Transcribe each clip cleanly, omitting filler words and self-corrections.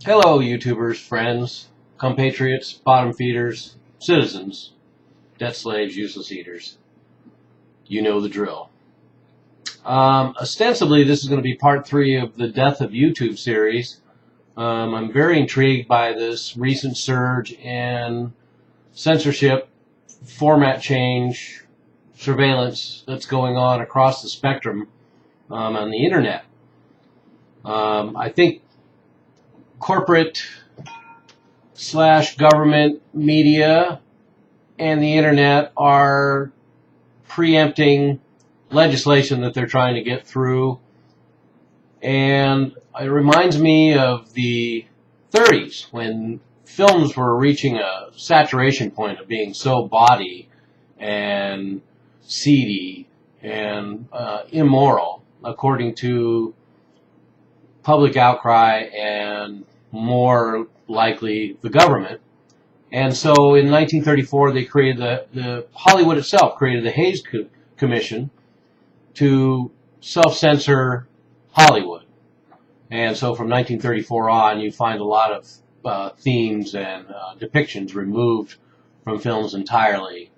Hello, YouTubers, friends, compatriots, bottom feeders, citizens, debt slaves, useless eaters. You know the drill. Ostensibly, this is going to be part 3 of the Death of YouTube series. I'm very intrigued by this recent surge in censorship, format change, surveillance that's going on across the spectrum on the internet. I think corporate / government media and the internet are preempting legislation that they're trying to get through, and it reminds me of the 30s when films were reaching a saturation point of being so bawdy and seedy and immoral, according to public outcry and more likely the government. And so in 1934 they created the Hollywood itself created the Hays Commission to self-censor Hollywood. And so from 1934 on you find a lot of themes and depictions removed from films entirely.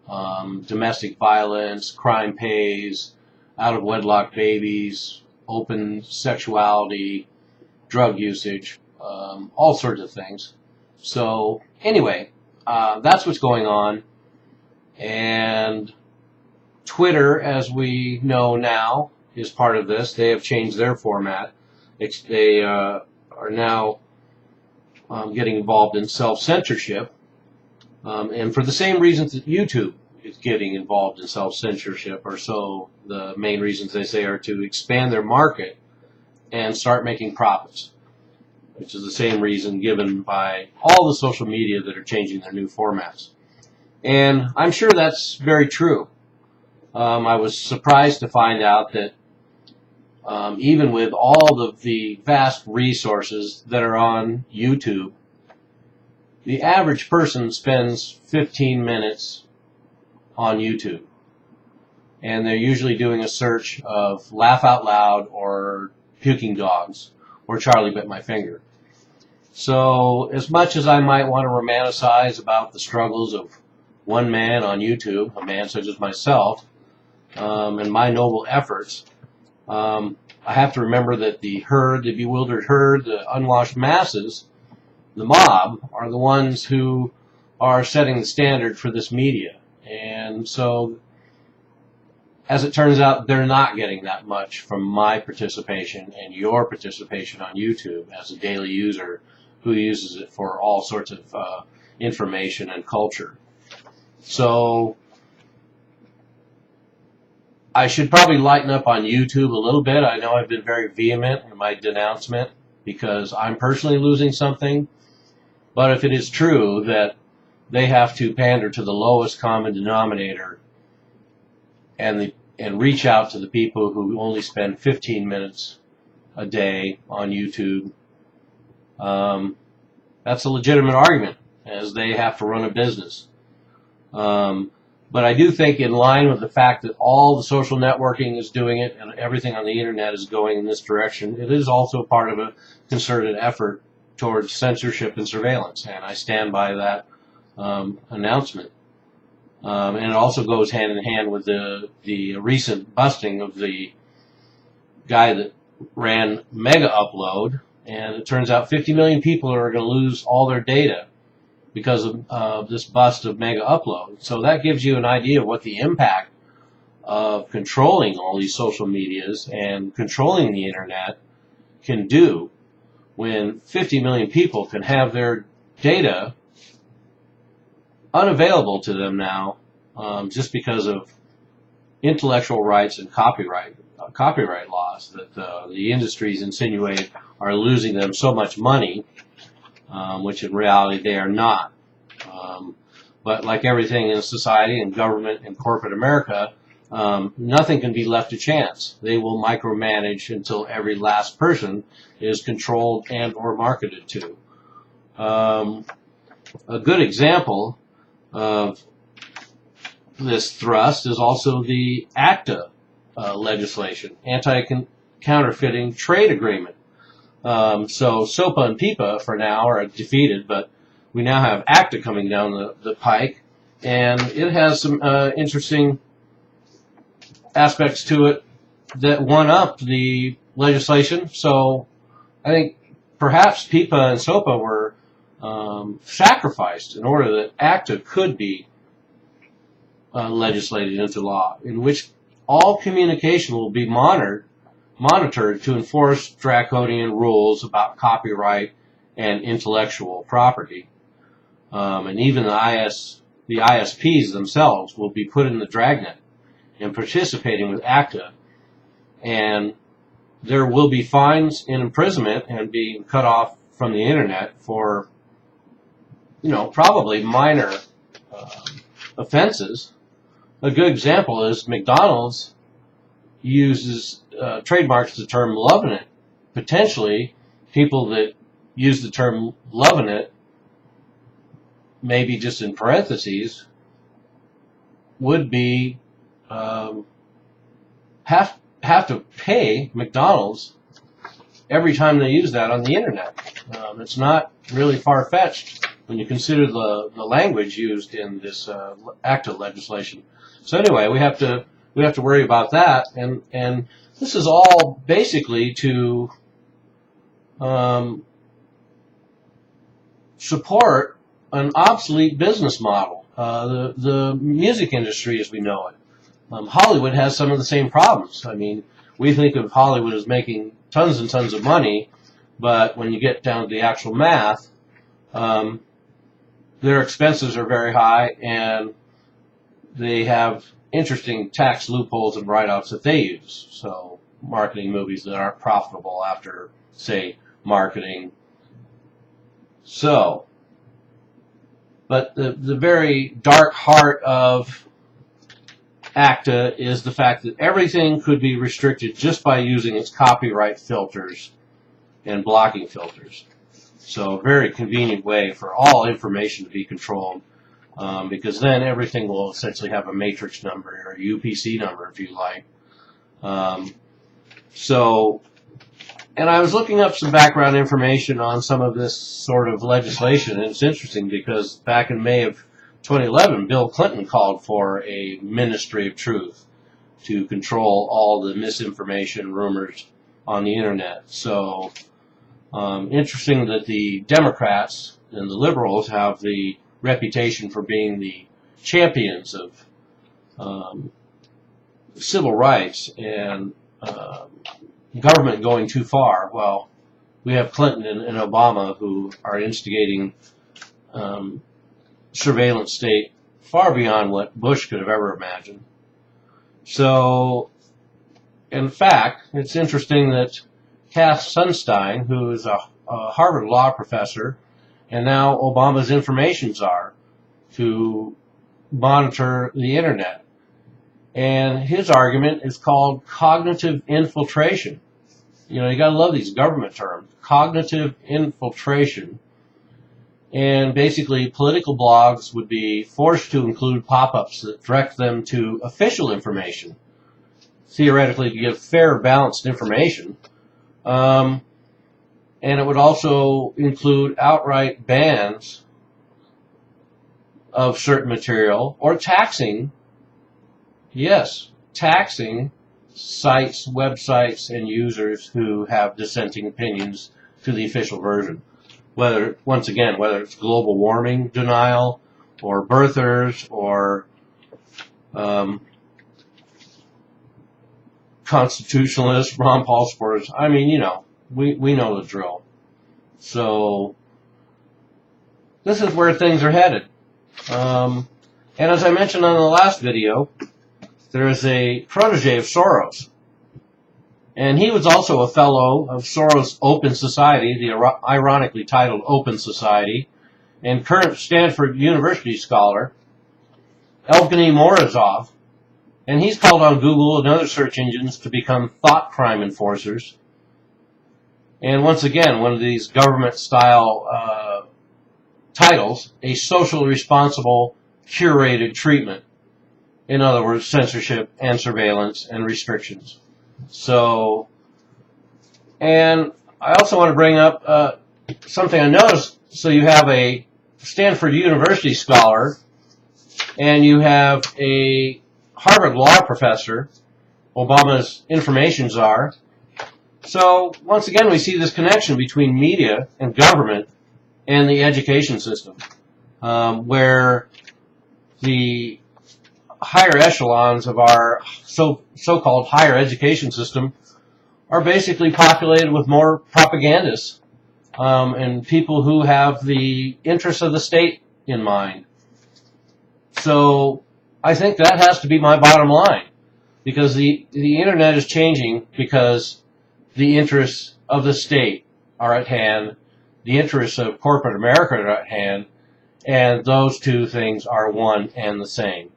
Domestic violence, crime pays, out-of-wedlock babies, open sexuality, drug usage, all sorts of things. So anyway, that's what's going on. And Twitter, as we know now, is part of this. They have changed their format. They are now getting involved in self-censorship. And for the same reasons that YouTube is getting involved in self-censorship, or so the main reasons they say are to expand their market and start making profits, which is the same reason given by all the social media that are changing their new formats. And I'm sure that's very true. I was surprised to find out that even with all of the vast resources that are on YouTube, the average person spends 15 minutes on YouTube. And they're usually doing a search of laugh out loud or puking dogs or Charlie bit my finger. So as much as I might want to romanticize about the struggles of one man on YouTube, a man such as myself, and my noble efforts, I have to remember that the herd, the bewildered herd, the unwashed masses, the mob, are the ones who are setting the standard for this media. And so, as it turns out, they're not getting that much from my participation and your participation on YouTube as a daily user who uses it for all sorts of information and culture. So I should probably lighten up on YouTube a little bit. I know I've been very vehement in my denouncement because I'm personally losing something. But if it is true that they have to pander to the lowest common denominator and reach out to the people who only spend 15 minutes a day on YouTube, that's a legitimate argument, as they have to run a business. But I do think, in line with the fact that all the social networking is doing it and everything on the internet is going in this direction, it is also part of a concerted effort towards censorship and surveillance, and I stand by that announcement. And it also goes hand in hand with the recent busting of the guy that ran Mega Upload, and it turns out 50 million people are going to lose all their data because of this bust of Mega Upload. So that gives you an idea of what the impact of controlling all these social medias and controlling the internet can do when 50 million people can have their data unavailable to them now just because of intellectual rights and copyright laws that the industries insinuate are losing them so much money, which in reality they are not. But like everything in society and government and corporate America, nothing can be left to chance. They will micromanage until every last person is controlled and or marketed to. A good example of this thrust is also the ACTA legislation, Anti-Counterfeiting Trade Agreement. So SOPA and PIPA for now are defeated, but we now have ACTA coming down the pike, and it has some interesting aspects to it that one up the legislation. So I think perhaps PIPA and SOPA were sacrificed in order that ACTA could be legislated into law, in which all communication will be monitored to enforce draconian rules about copyright and intellectual property. And even the ISPs themselves will be put in the dragnet and participating with ACTA. And there will be fines and imprisonment and being cut off from the internet for, probably minor offenses. A good example is McDonald's uses trademarks the term "loving it." Potentially, people that use the term "loving it," maybe just in parentheses, would be have to pay McDonald's every time they use that on the internet. It's not really far-fetched when you consider the language used in this ACTA legislation. So anyway, we have to worry about that, and this is all basically to support an obsolete business model. The music industry as we know it. Hollywood has some of the same problems. I mean, we think of Hollywood as making tons and tons of money, but when you get down to the actual math, their expenses are very high, and they have interesting tax loopholes and write-offs that they use. So marketing movies that aren't profitable after, say, marketing. So, but the very dark heart of ACTA is the fact that everything could be restricted just by using its copyright filters and blocking filters. So a very convenient way for all information to be controlled, because then everything will essentially have a matrix number or a UPC number, if you like. And I was looking up some background information on some of this sort of legislation, and it's interesting because back in May of 2011, Bill Clinton called for a Ministry of Truth to control all the misinformation, rumors on the internet. So, interesting that the Democrats and the liberals have the reputation for being the champions of civil rights and government going too far. Well, we have Clinton and Obama who are instigating surveillance state far beyond what Bush could have ever imagined. So, in fact, it's interesting that Cass Sunstein, who is a Harvard law professor and now Obama's information czar, to monitor the internet. And his argument is called cognitive infiltration. You gotta love these government terms. Cognitive infiltration. And basically, political blogs would be forced to include pop-ups that direct them to official information, theoretically to give fair, balanced information. And it would also include outright bans of certain material or taxing, taxing sites, websites, and users who have dissenting opinions to the official version. Whether it's global warming denial or birthers or constitutionalists, Ron Paul supporters. I mean, we know the drill. So this is where things are headed. And as I mentioned on the last video, there is a protege of Soros. And he was also a fellow of Soros' Open Society, the ironically titled Open Society, and current Stanford University scholar, Evgeny Morozov. And he's called on Google and other search engines to become thought crime enforcers. And once again, one of these government-style titles, a socially responsible, curated treatment. In other words, censorship and surveillance and restrictions. So, and I also want to bring up something I noticed. So you have a Stanford University scholar, and you have a Harvard law professor, Obama's information czar. So once again, we see this connection between media and government and the education system, where the higher echelons of our so-called higher education system are basically populated with more propagandists and people who have the interests of the state in mind. So I think that has to be my bottom line, because the internet is changing because the interests of the state are at hand, the interests of corporate America are at hand, and those two things are one and the same.